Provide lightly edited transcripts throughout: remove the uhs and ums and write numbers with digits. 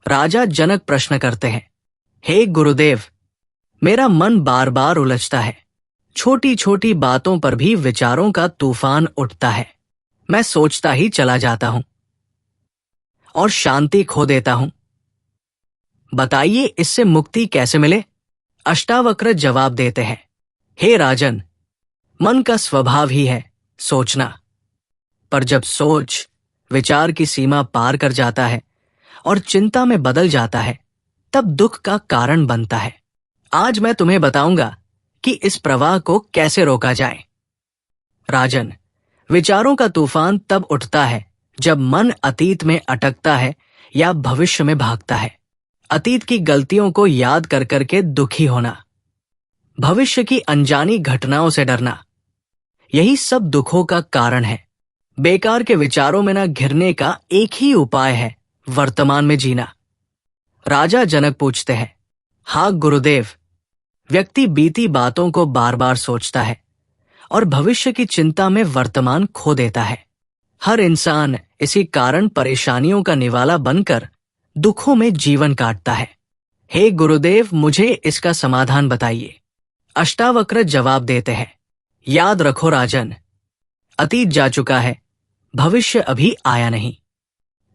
राजा जनक प्रश्न करते हैं, हे गुरुदेव, मेरा मन बार बार उलझता है। छोटी छोटी बातों पर भी विचारों का तूफान उठता है। मैं सोचता ही चला जाता हूं और शांति खो देता हूं। बताइए, इससे मुक्ति कैसे मिले? अष्टावक्र जवाब देते हैं, हे राजन, मन का स्वभाव ही है सोचना। पर जब सोच विचार की सीमा पार कर जाता है और चिंता में बदल जाता है, तब दुख का कारण बनता है। आज मैं तुम्हें बताऊंगा कि इस प्रवाह को कैसे रोका जाए। राजन, विचारों का तूफान तब उठता है जब मन अतीत में अटकता है या भविष्य में भागता है। अतीत की गलतियों को याद कर करके दुखी होना, भविष्य की अनजानी घटनाओं से डरना, यही सब दुखों का कारण है। बेकार के विचारों में न घिरने का एक ही उपाय है, वर्तमान में जीना। राजा जनक पूछते हैं, हाँ गुरुदेव, व्यक्ति बीती बातों को बार बार सोचता है और भविष्य की चिंता में वर्तमान खो देता है। हर इंसान इसी कारण परेशानियों का निवाला बनकर दुखों में जीवन काटता है। हे गुरुदेव, मुझे इसका समाधान बताइए। अष्टावक्र जवाब देते हैं, याद रखो राजन, अतीत जा चुका है, भविष्य अभी आया नहीं।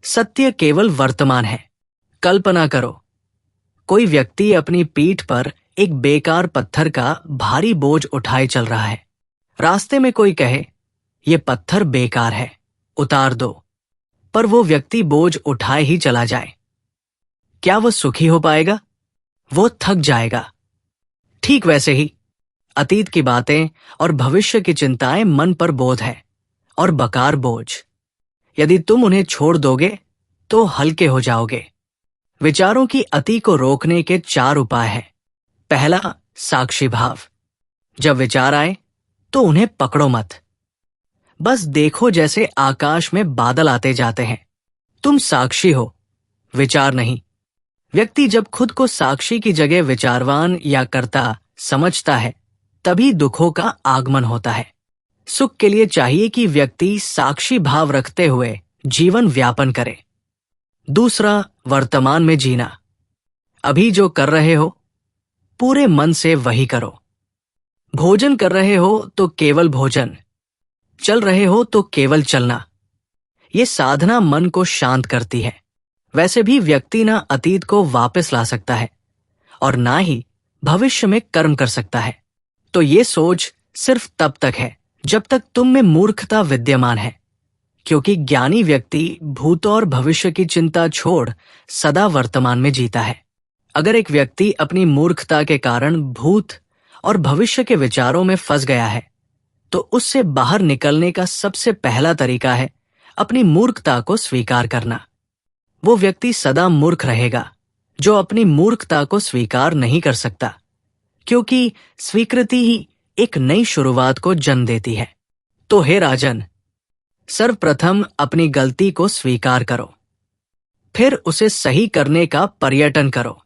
सत्य केवल वर्तमान है। कल्पना करो, कोई व्यक्ति अपनी पीठ पर एक बेकार पत्थर का भारी बोझ उठाए चल रहा है। रास्ते में कोई कहे, ये पत्थर बेकार है, उतार दो, पर वो व्यक्ति बोझ उठाए ही चला जाए। क्या वह सुखी हो पाएगा? वो थक जाएगा। ठीक वैसे ही अतीत की बातें और भविष्य की चिंताएं मन पर बोझ है और बकार बोझ। यदि तुम उन्हें छोड़ दोगे तो हल्के हो जाओगे। विचारों की अति को रोकने के 4 उपाय हैं। पहला, साक्षी भाव। जब विचार आए तो उन्हें पकड़ो मत, बस देखो जैसे आकाश में बादल आते जाते हैं। तुम साक्षी हो, विचार नहीं। व्यक्ति जब खुद को साक्षी की जगह विचारवान या कर्ता समझता है, तभी दुखों का आगमन होता है। सुख के लिए चाहिए कि व्यक्ति साक्षी भाव रखते हुए जीवन व्यापन करे। दूसरा, वर्तमान में जीना। अभी जो कर रहे हो पूरे मन से वही करो। भोजन कर रहे हो तो केवल भोजन, चल रहे हो तो केवल चलना। ये साधना मन को शांत करती है। वैसे भी व्यक्ति ना अतीत को वापस ला सकता है और ना ही भविष्य में कर्म कर सकता है। तो ये सोच सिर्फ तब तक है जब तक तुम में मूर्खता विद्यमान है, क्योंकि ज्ञानी व्यक्ति भूत और भविष्य की चिंता छोड़ सदा वर्तमान में जीता है। अगर एक व्यक्ति अपनी मूर्खता के कारण भूत और भविष्य के विचारों में फंस गया है, तो उससे बाहर निकलने का सबसे पहला तरीका है अपनी मूर्खता को स्वीकार करना। वो व्यक्ति सदा मूर्ख रहेगा जो अपनी मूर्खता को स्वीकार नहीं कर सकता, क्योंकि स्वीकृति ही एक नई शुरुआत को जन्म देती है। तो हे राजन, सर्वप्रथम अपनी गलती को स्वीकार करो, फिर उसे सही करने का पर्यटन करो।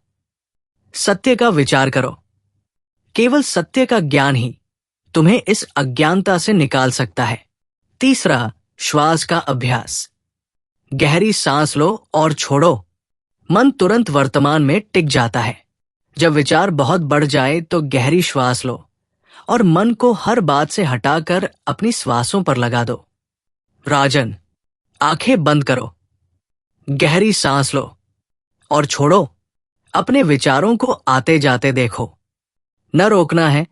सत्य का विचार करो। केवल सत्य का ज्ञान ही तुम्हें इस अज्ञानता से निकाल सकता है। तीसरा, श्वास का अभ्यास। गहरी सांस लो और छोड़ो। मन तुरंत वर्तमान में टिक जाता है। जब विचार बहुत बढ़ जाए तो गहरी श्वास लो और मन को हर बात से हटाकर अपनी श्वासों पर लगा दो। राजन, आंखें बंद करो, गहरी सांस लो और छोड़ो। अपने विचारों को आते जाते देखो। न रोकना है,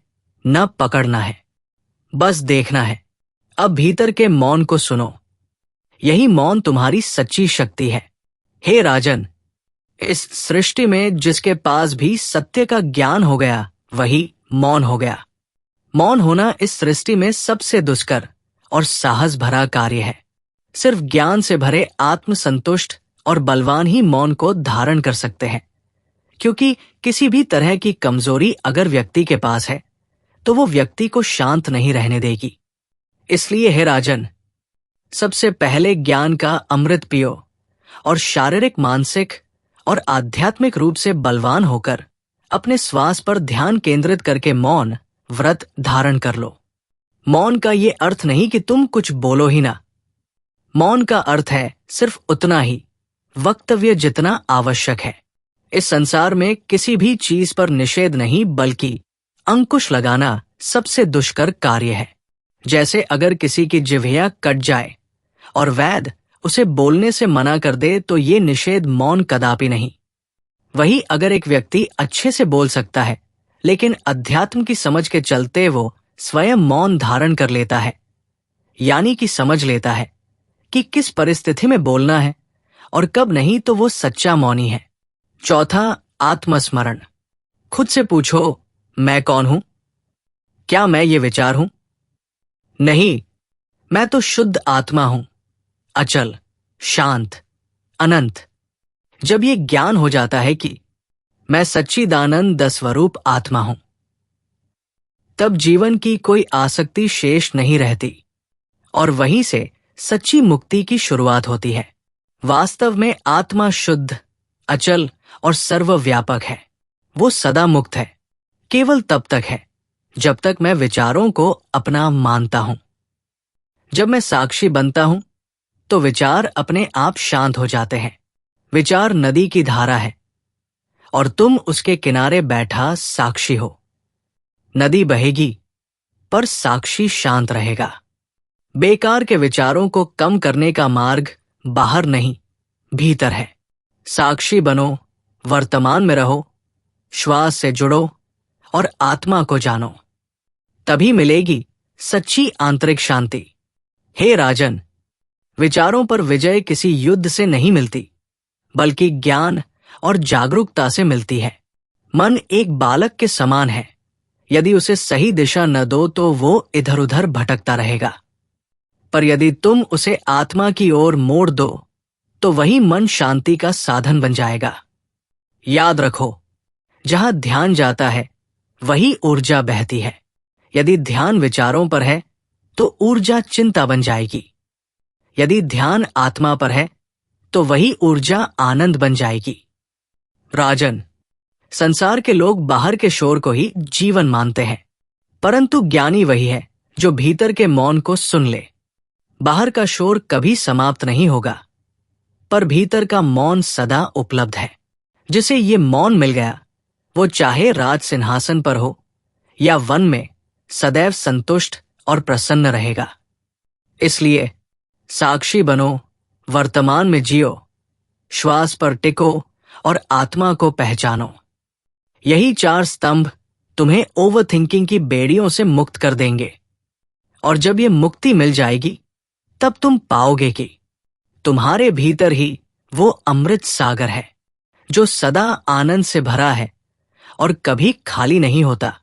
न पकड़ना है, बस देखना है। अब भीतर के मौन को सुनो। यही मौन तुम्हारी सच्ची शक्ति है। हे राजन, इस सृष्टि में जिसके पास भी सत्य का ज्ञान हो गया, वही मौन हो गया। मौन होना इस सृष्टि में सबसे दुष्कर और साहस भरा कार्य है। सिर्फ ज्ञान से भरे आत्मसंतुष्ट और बलवान ही मौन को धारण कर सकते हैं, क्योंकि किसी भी तरह की कमजोरी अगर व्यक्ति के पास है तो वो व्यक्ति को शांत नहीं रहने देगी। इसलिए हे राजन, सबसे पहले ज्ञान का अमृत पियो और शारीरिक, मानसिक और आध्यात्मिक रूप से बलवान होकर अपने श्वास पर ध्यान केंद्रित करके मौन व्रत धारण कर लो। मौन का ये अर्थ नहीं कि तुम कुछ बोलो ही ना। मौन का अर्थ है सिर्फ उतना ही, वक्तव्य जितना आवश्यक है। इस संसार में किसी भी चीज पर निषेध नहीं बल्कि अंकुश लगाना सबसे दुष्कर कार्य है। जैसे अगर किसी की जिह्वा कट जाए और वैद्य उसे बोलने से मना कर दे तो ये निषेध मौन कदापि नहीं। वही अगर एक व्यक्ति अच्छे से बोल सकता है लेकिन अध्यात्म की समझ के चलते वो स्वयं मौन धारण कर लेता है, यानी कि समझ लेता है कि किस परिस्थिति में बोलना है और कब नहीं, तो वो सच्चा मौनी है। चौथा, आत्मस्मरण। खुद से पूछो, मैं कौन हूं? क्या मैं ये विचार हूं? नहीं, मैं तो शुद्ध आत्मा हूं, अचल, शांत, अनंत। जब ये ज्ञान हो जाता है कि मैं सच्चिदानंद स्वरूप आत्मा हूं, तब जीवन की कोई आसक्ति शेष नहीं रहती और वहीं से सच्ची मुक्ति की शुरुआत होती है। वास्तव में आत्मा शुद्ध, अचल और सर्वव्यापक है। वो सदा मुक्त है, केवल तब तक है जब तक मैं विचारों को अपना मानता हूं। जब मैं साक्षी बनता हूं तो विचार अपने आप शांत हो जाते हैं। विचार नदी की धारा है और तुम उसके किनारे बैठा साक्षी हो। नदी बहेगी पर साक्षी शांत रहेगा। बेकार के विचारों को कम करने का मार्ग बाहर नहीं, भीतर है। साक्षी बनो, वर्तमान में रहो, श्वास से जुड़ो और आत्मा को जानो। तभी मिलेगी सच्ची आंतरिक शांति। हे राजन, विचारों पर विजय किसी युद्ध से नहीं मिलती बल्कि ज्ञान और जागरूकता से मिलती है। मन एक बालक के समान है, यदि उसे सही दिशा न दो तो वो इधर उधर भटकता रहेगा, पर यदि तुम उसे आत्मा की ओर मोड़ दो तो वही मन शांति का साधन बन जाएगा। याद रखो, जहां ध्यान जाता है वही ऊर्जा बहती है। यदि ध्यान विचारों पर है तो ऊर्जा चिंता बन जाएगी। यदि ध्यान आत्मा पर है तो वही ऊर्जा आनंद बन जाएगी। राजन, संसार के लोग बाहर के शोर को ही जीवन मानते हैं, परंतु ज्ञानी वही है जो भीतर के मौन को सुन ले। बाहर का शोर कभी समाप्त नहीं होगा, पर भीतर का मौन सदा उपलब्ध है। जिसे ये मौन मिल गया वो चाहे राज सिंहासन पर हो या वन में, सदैव संतुष्ट और प्रसन्न रहेगा। इसलिए साक्षी बनो, वर्तमान में जियो, श्वास पर टिको और आत्मा को पहचानो। यही 4 स्तंभ तुम्हें ओवर थिंकिंग की बेड़ियों से मुक्त कर देंगे। और जब ये मुक्ति मिल जाएगी तब तुम पाओगे कि तुम्हारे भीतर ही वो अमृत सागर है जो सदा आनंद से भरा है और कभी खाली नहीं होता।